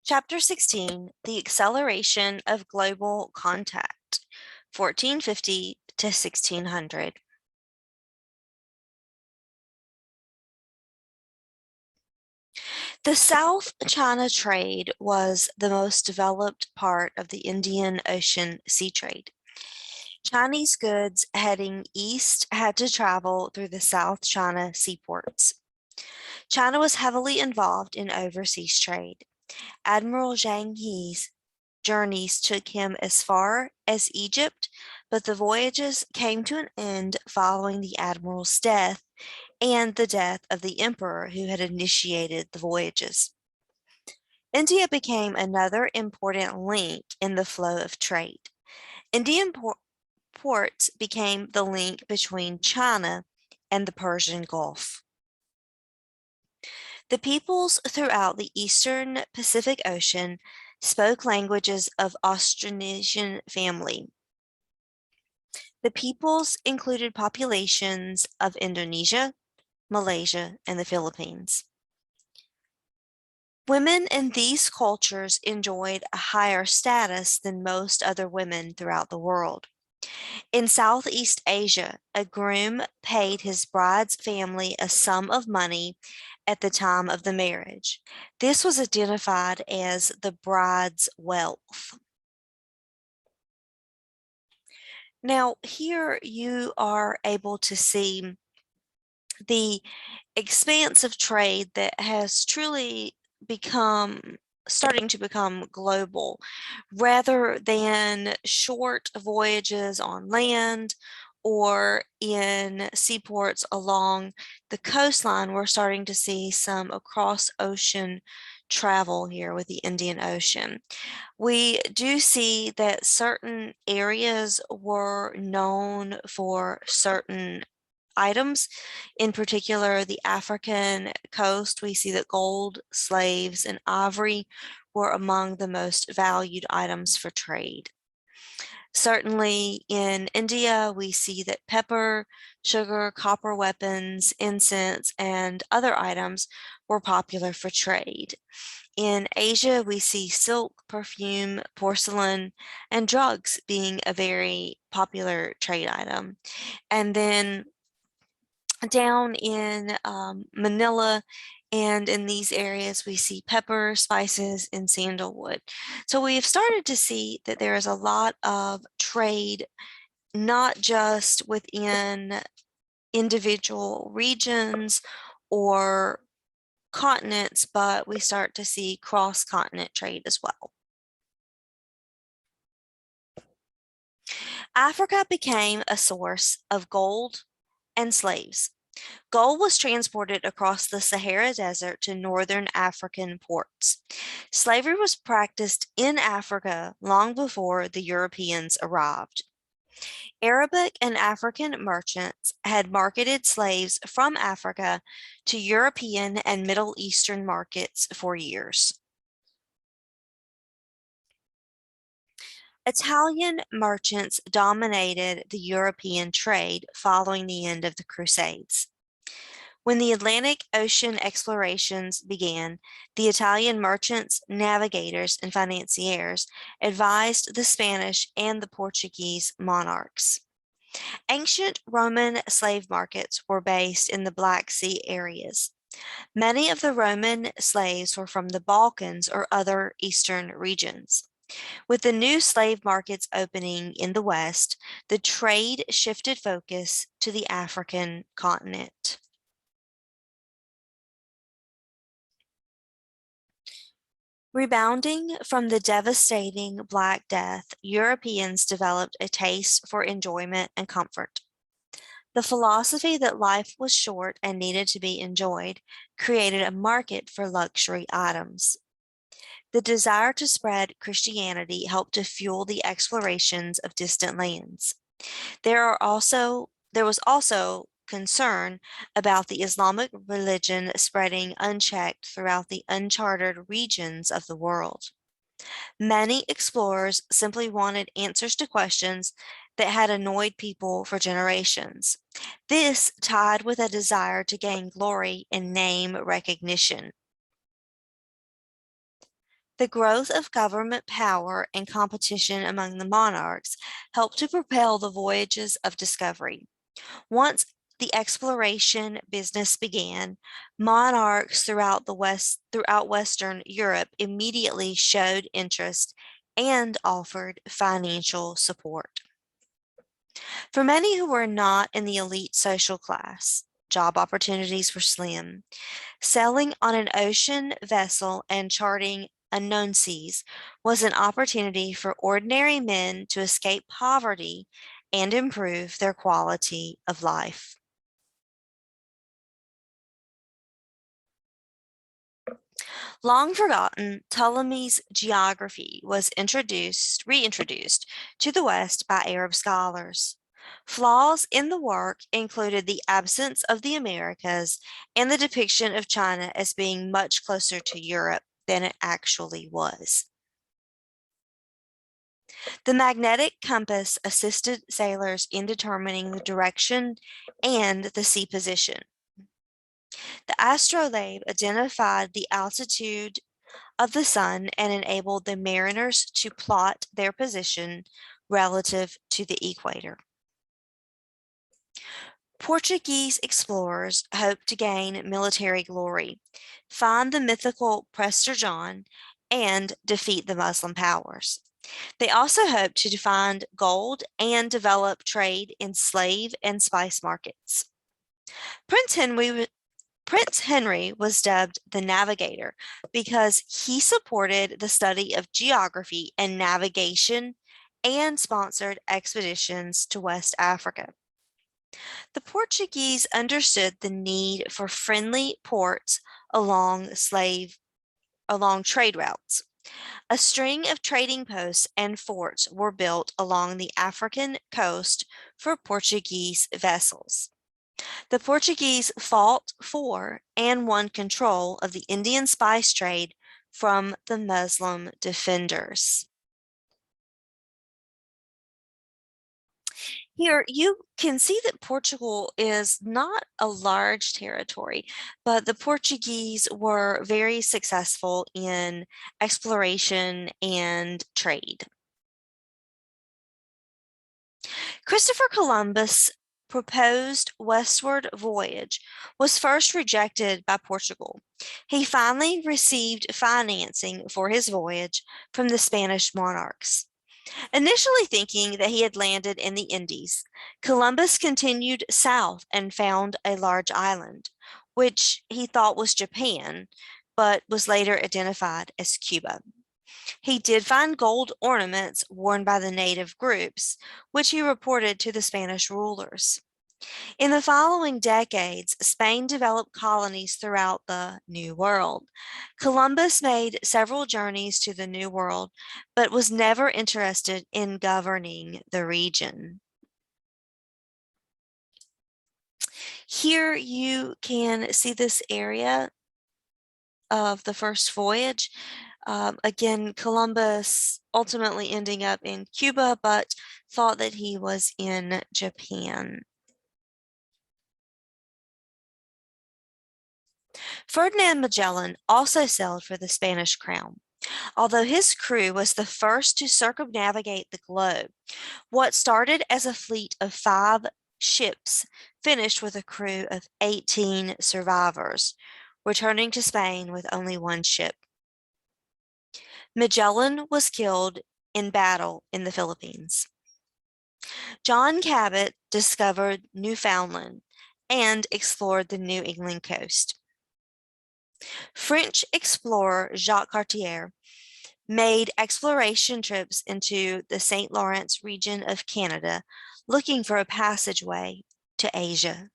Chapter 16, The Acceleration of Global Contact, 1450 to 1600. The South China trade was the most developed part of the Indian Ocean sea trade. Chinese goods heading east had to travel through the South China seaports. China was heavily involved in overseas trade. Admiral Zhang He's journeys took him as far as Egypt, but the voyages came to an end following the admiral's death and the death of the emperor who had initiated the voyages. India became another important link in the flow of trade. Indian ports became the link between China and the Persian Gulf. The peoples throughout the eastern Pacific Ocean spoke languages of Austronesian family. The peoples included populations of Indonesia, Malaysia, and the Philippines. Women in these cultures enjoyed a higher status than most other women throughout the world. In Southeast Asia, a groom paid his bride's family a sum of money at the time of the marriage. This was identified as the bride's wealth. Now, here you are able to see the expanse of trade that has truly starting to become global rather than short voyages on land or in seaports along the coastline. We're starting to see some across ocean travel here with the Indian Ocean. We do see that certain areas were known for certain items. In particular, the African coast, we see that gold, slaves, and ivory were among the most valued items for trade. Certainly in India, we see that pepper, sugar, copper weapons, incense, and other items were popular for trade. In Asia, we see silk, perfume, porcelain, and drugs being a very popular trade item. And then down in Manila and in these areas, we see pepper, spices, and sandalwood. So we have started to see that there is a lot of trade, not just within individual regions or continents, but we start to see cross-continent trade as well. Africa became a source of gold and slaves. Gold was transported across the Sahara Desert to northern African ports. Slavery was practiced in Africa long before the Europeans arrived. Arabic and African merchants had marketed slaves from Africa to European and Middle Eastern markets for years. Italian merchants dominated the European trade following the end of the Crusades. When the Atlantic Ocean explorations began, the Italian merchants, navigators, and financiers advised the Spanish and the Portuguese monarchs. Ancient Roman slave markets were based in the Black Sea areas. Many of the Roman slaves were from the Balkans or other eastern regions. With the new slave markets opening in the West, the trade shifted focus to the African continent. Rebounding from the devastating Black Death, Europeans developed a taste for enjoyment and comfort. The philosophy that life was short and needed to be enjoyed created a market for luxury items. The desire to spread Christianity helped to fuel the explorations of distant lands. There was also concern about the Islamic religion spreading unchecked throughout the uncharted regions of the world. Many explorers simply wanted answers to questions that had annoyed people for generations. This tied with a desire to gain glory and name recognition. The growth of government power and competition among the monarchs helped to propel the voyages of discovery. Once the exploration business began, monarchs throughout Western Europe immediately showed interest and offered financial support. For many who were not in the elite social class, job opportunities were slim. Sailing on an ocean vessel and charting unknown seas was an opportunity for ordinary men to escape poverty and improve their quality of life. Long forgotten, Ptolemy's geography was reintroduced to the West by Arab scholars. Flaws in the work included the absence of the Americas and the depiction of China as being much closer to Europe than it actually was. The magnetic compass assisted sailors in determining the direction and the sea position. The astrolabe identified the altitude of the sun and enabled the mariners to plot their position relative to the equator. Portuguese explorers hoped to gain military glory, find the mythical Prester John, and defeat the Muslim powers. They also hoped to find gold and develop trade in slave and spice markets. Prince Henry was dubbed the Navigator because he supported the study of geography and navigation and sponsored expeditions to West Africa. The Portuguese understood the need for friendly ports along trade routes. A string of trading posts and forts were built along the African coast for Portuguese vessels. The Portuguese fought for and won control of the Indian spice trade from the Muslim defenders. Here you can see that Portugal is not a large territory, but the Portuguese were very successful in exploration and trade. Christopher Columbus' proposed westward voyage was first rejected by Portugal. He finally received financing for his voyage from the Spanish monarchs. Initially thinking that he had landed in the Indies, Columbus continued south and found a large island, which he thought was Japan, but was later identified as Cuba. He did find gold ornaments worn by the native groups, which he reported to the Spanish rulers. In the following decades, Spain developed colonies throughout the New World. Columbus made several journeys to the New World, but was never interested in governing the region. Here you can see this area of the first voyage. Again, Columbus ultimately ending up in Cuba, but thought that he was in Japan. Ferdinand Magellan also sailed for the Spanish crown. Although his crew was the first to circumnavigate the globe, what started as a fleet of 5 ships finished with a crew of 18 survivors, returning to Spain with only 1 ship. Magellan was killed in battle in the Philippines. John Cabot discovered Newfoundland and explored the New England coast. French explorer Jacques Cartier made exploration trips into the St. Lawrence region of Canada, looking for a passageway to Asia.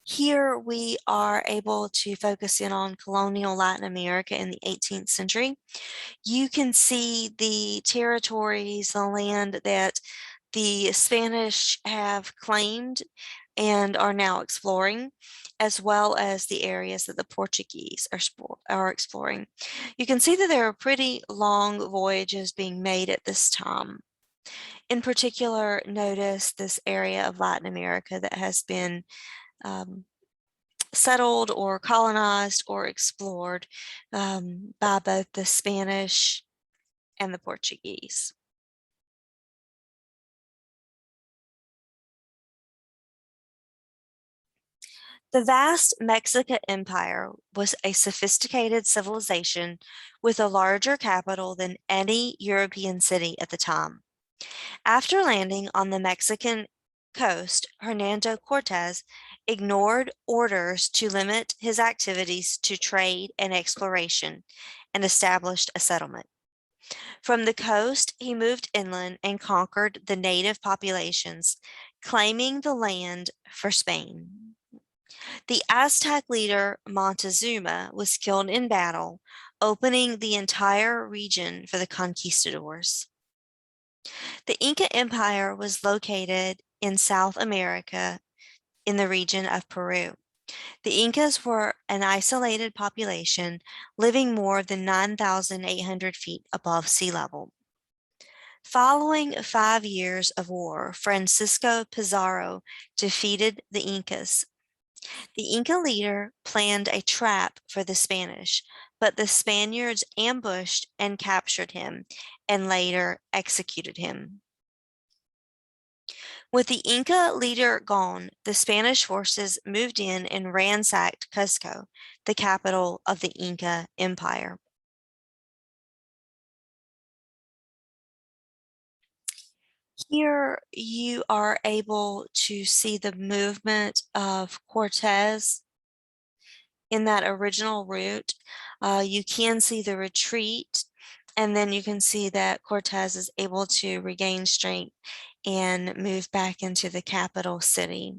Here we are able to focus in on colonial Latin America in the 18th century. You can see the territories, the land that the Spanish have claimed and are now exploring, as well as the areas that the Portuguese are exploring. You can see that there are pretty long voyages being made at this time. In particular, notice this area of Latin America that has been settled or colonized or explored by both the Spanish and the Portuguese. The vast Mexican Empire was a sophisticated civilization with a larger capital than any European city at the time. After landing on the Mexican coast, Hernando Cortes ignored orders to limit his activities to trade and exploration and established a settlement. From the coast, he moved inland and conquered the native populations, claiming the land for Spain. The Aztec leader Montezuma was killed in battle, opening the entire region for the conquistadors. The Inca Empire was located in South America in the region of Peru. The Incas were an isolated population living more than 9,800 feet above sea level. Following 5 years of war, Francisco Pizarro defeated the Incas. The Inca leader planned a trap for the Spanish, but the Spaniards ambushed and captured him and later executed him. With the Inca leader gone, the Spanish forces moved in and ransacked Cuzco, the capital of the Inca Empire. Here you are able to see the movement of Cortes in that original route. You can see the retreat, and then you can see that Cortes is able to regain strength and move back into the capital city.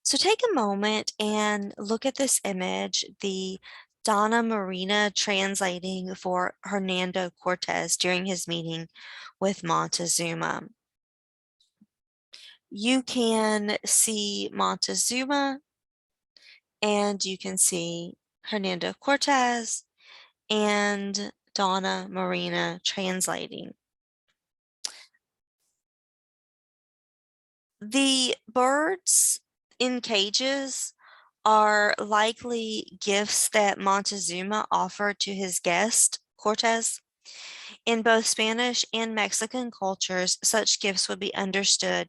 So take a moment and look at this image, the Donna Marina translating for Hernando Cortes during his meeting with Montezuma. You can see Montezuma and you can see Hernando Cortes and Donna Marina translating. The birds in cages are likely gifts that Montezuma offered to his guest, Cortes. In both Spanish and Mexican cultures, such gifts would be understood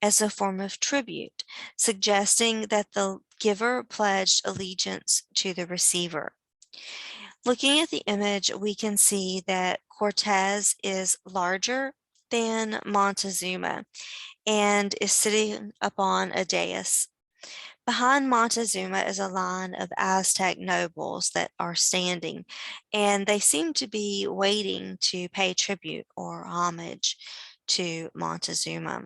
as a form of tribute, suggesting that the giver pledged allegiance to the receiver. Looking at the image, we can see that Cortes is larger than Montezuma and is sitting upon a dais. Behind Montezuma is a line of Aztec nobles that are standing, and they seem to be waiting to pay tribute or homage to Montezuma.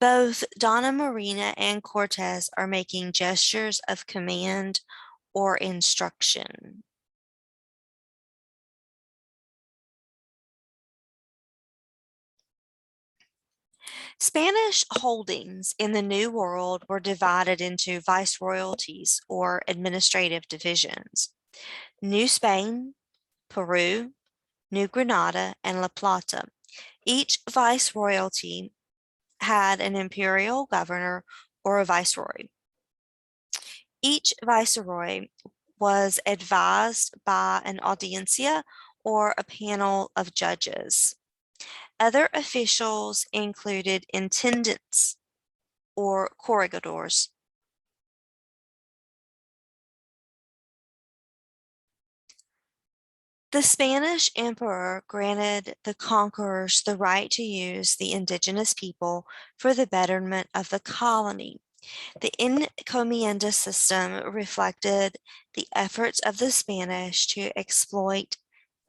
Both Donna Marina and Cortes are making gestures of command or instruction. Spanish holdings in the New World were divided into viceroyalties or administrative divisions. New Spain, Peru, New Granada, and La Plata. Each viceroyalty had an imperial governor or a viceroy. Each viceroy was advised by an audiencia or a panel of judges. Other officials included intendants or corregidors. The Spanish emperor granted the conquerors the right to use the indigenous people for the betterment of the colony. The encomienda system reflected the efforts of the Spanish to exploit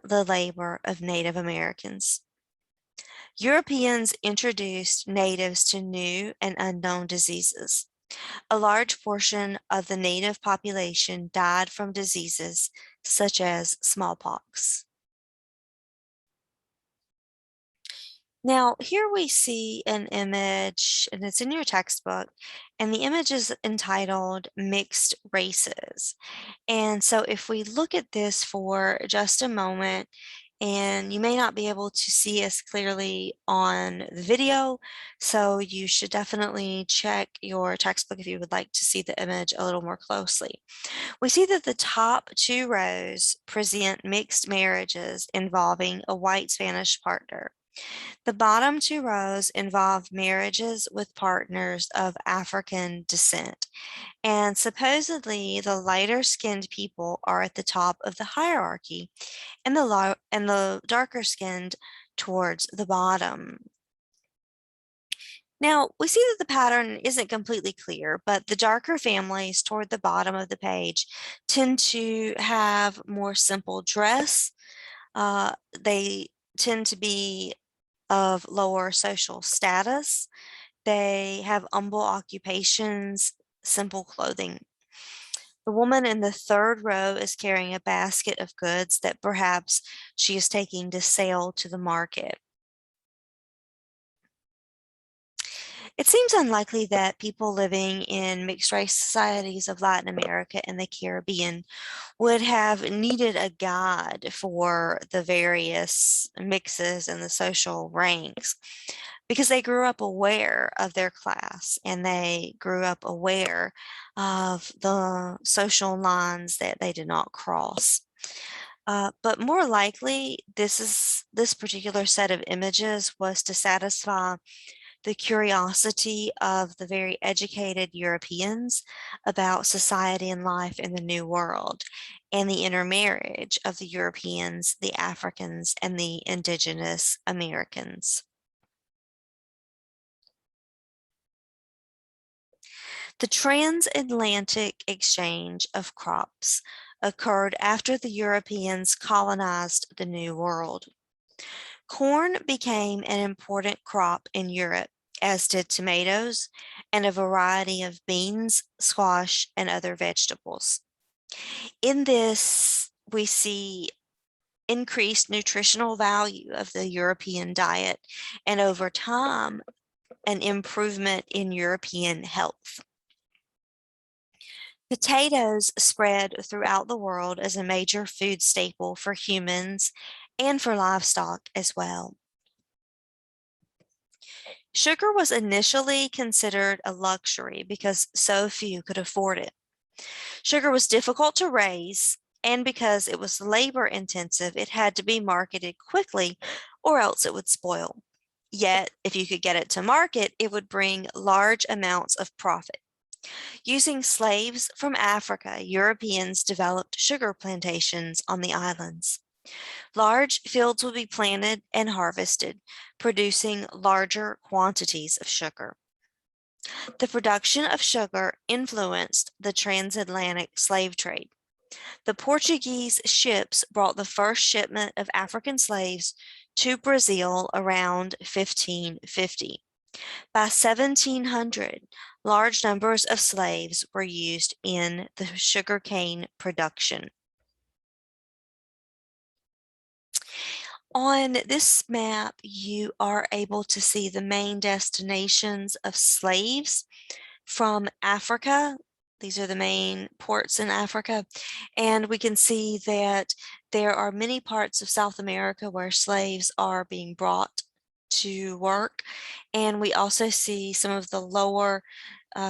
the labor of Native Americans. Europeans introduced natives to new and unknown diseases. A large portion of the native population died from diseases such as smallpox. Now, here we see an image, and it's in your textbook, and the image is entitled Mixed Races. And so if we look at this for just a moment, and you may not be able to see us clearly on the video, so you should definitely check your textbook if you would like to see the image a little more closely. We see that the top two rows present mixed marriages involving a white Spanish partner. The bottom two rows involve marriages with partners of African descent. And supposedly, the lighter skinned people are at the top of the hierarchy, and the darker skinned towards the bottom. Now, we see that the pattern isn't completely clear, but the darker families toward the bottom of the page tend to have more simple dress. They tend to be of lower social status. They have humble occupations, simple clothing. The woman in the third row is carrying a basket of goods that perhaps she is taking to sell to the market. It seems unlikely that people living in mixed race societies of Latin America and the Caribbean would have needed a guide for the various mixes and the social ranks because they grew up aware of their class and they grew up aware of the social lines that they did not cross. But more likely, this particular set of images was to satisfy the curiosity of the very educated Europeans about society and life in the New World, and the intermarriage of the Europeans, the Africans, and the indigenous Americans. The transatlantic exchange of crops occurred after the Europeans colonized the New World. Corn became an important crop in Europe, as did tomatoes and a variety of beans, squash, and other vegetables. In this, we see increased nutritional value of the European diet, and over time, an improvement in European health. Potatoes spread throughout the world as a major food staple for humans and for livestock as well. Sugar was initially considered a luxury because so few could afford it. Sugar was difficult to raise, and because it was labor intensive, it had to be marketed quickly or else it would spoil. Yet, if you could get it to market, it would bring large amounts of profit. Using slaves from Africa, Europeans developed sugar plantations on the islands. Large fields would be planted and harvested, producing larger quantities of sugar. The production of sugar influenced the transatlantic slave trade. The Portuguese ships brought the first shipment of African slaves to Brazil around 1550. By 1700, large numbers of slaves were used in the sugarcane production. On this map, you are able to see the main destinations of slaves from Africa. These are the main ports in Africa. And we can see that there are many parts of South America where slaves are being brought to work. And we also see some of the lower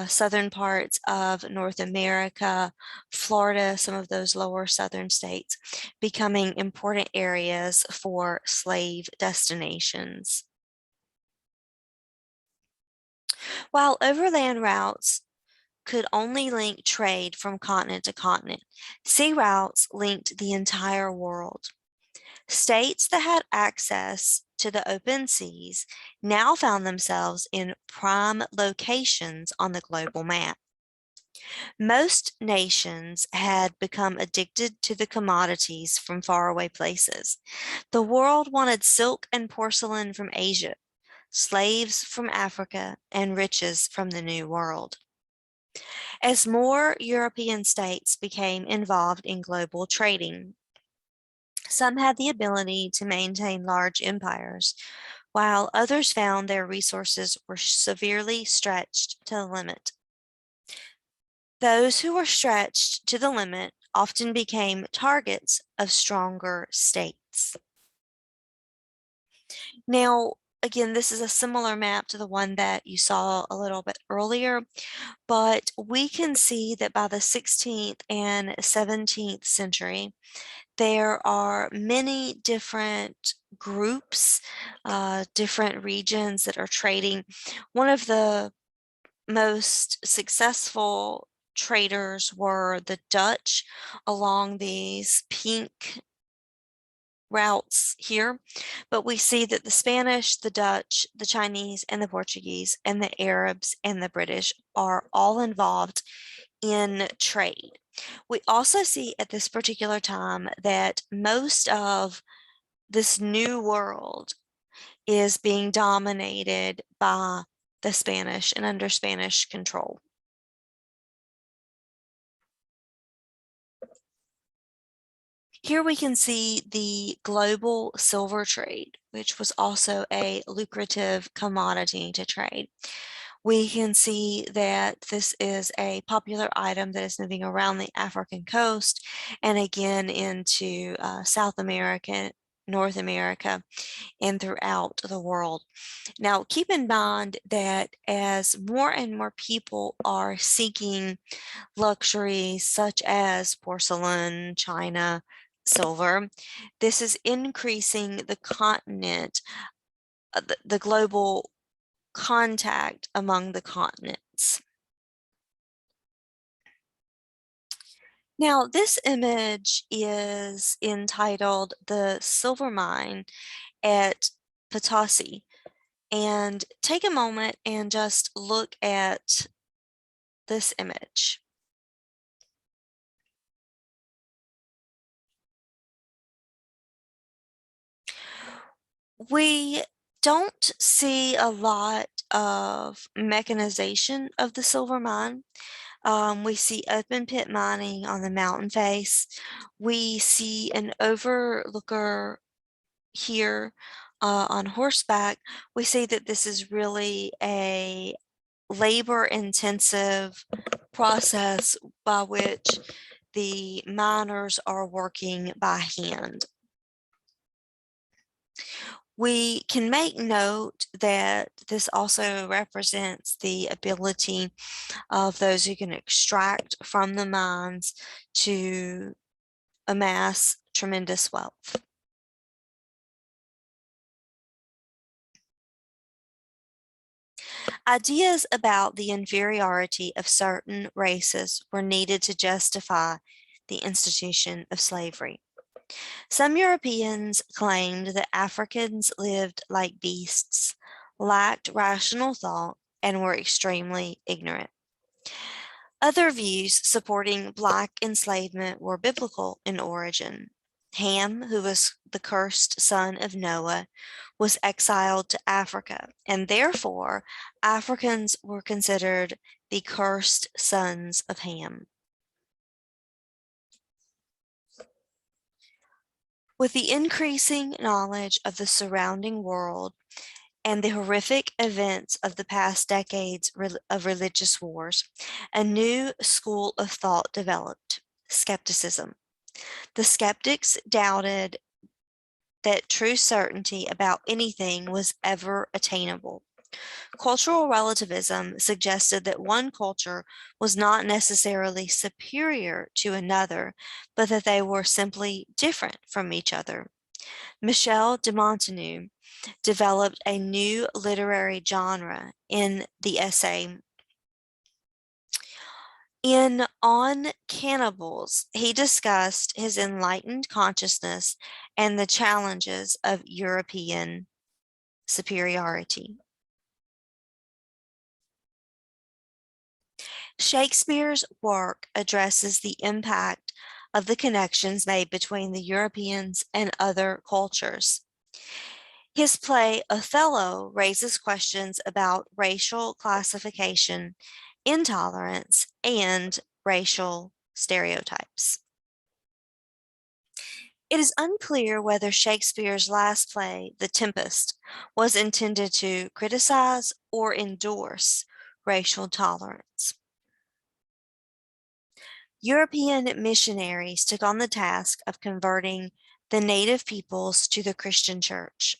southern parts of North America, Florida, some of those lower southern states becoming important areas for slave destinations. While overland routes could only link trade from continent to continent, sea routes linked the entire world. States that had access to the open seas now found themselves in prime locations on the global map. Most nations had become addicted to the commodities from faraway places. The world wanted silk and porcelain from Asia, slaves from Africa, and riches from the New World. As more European states became involved in global trading, some had the ability to maintain large empires, while others found their resources were severely stretched to the limit. Those who were stretched to the limit often became targets of stronger states. Now, again, this is a similar map to the one that you saw a little bit earlier, but we can see that by the 16th and 17th century, there are many different groups, different regions that are trading. One of the most successful traders were the Dutch along these pink routes here, but we see that the Spanish, the Dutch, the Chinese, and the Portuguese, and the Arabs and the British are all involved in trade. We also see at this particular time that most of this new world is being dominated by the Spanish and under Spanish control. Here we can see the global silver trade, which was also a lucrative commodity to trade. We can see that this is a popular item that is moving around the African coast and again into South America, North America, and throughout the world. Now, keep in mind that as more and more people are seeking luxuries such as porcelain, china, silver, this is increasing the continent, the global contact among the continents. Now, this image is entitled The Silver Mine at Potosi. And take a moment and just look at this image. We don't see a lot of mechanization of the silver mine. We see open pit mining on the mountain face. We see an overlooker here on horseback. We see that this is really a labor-intensive process by which the miners are working by hand. We can make note that this also represents the ability of those who can extract from the mines to amass tremendous wealth. Ideas about the inferiority of certain races were needed to justify the institution of slavery. Some Europeans claimed that Africans lived like beasts, lacked rational thought, and were extremely ignorant. Other views supporting Black enslavement were biblical in origin. Ham, who was the cursed son of Noah, was exiled to Africa, and therefore Africans were considered the cursed sons of Ham. With the increasing knowledge of the surrounding world and the horrific events of the past decades of religious wars, a new school of thought developed, skepticism. The skeptics doubted that true certainty about anything was ever attainable. Cultural relativism suggested that one culture was not necessarily superior to another, but that they were simply different from each other. Michel de Montaigne developed a new literary genre in the essay. In On Cannibals, he discussed his enlightened consciousness and the challenges of European superiority. Shakespeare's work addresses the impact of the connections made between the Europeans and other cultures. His play Othello raises questions about racial classification, intolerance, and racial stereotypes. It is unclear whether Shakespeare's last play, The Tempest, was intended to criticize or endorse racial tolerance. European missionaries took on the task of converting the native peoples to the Christian Church.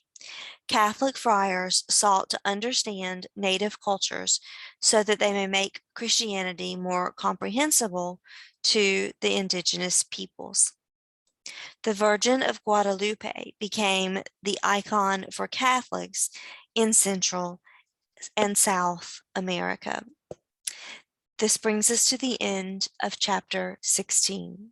Catholic friars sought to understand native cultures so that they may make Christianity more comprehensible to the indigenous peoples. The Virgin of Guadalupe became the icon for Catholics in Central and South America. This brings us to the end of chapter 16.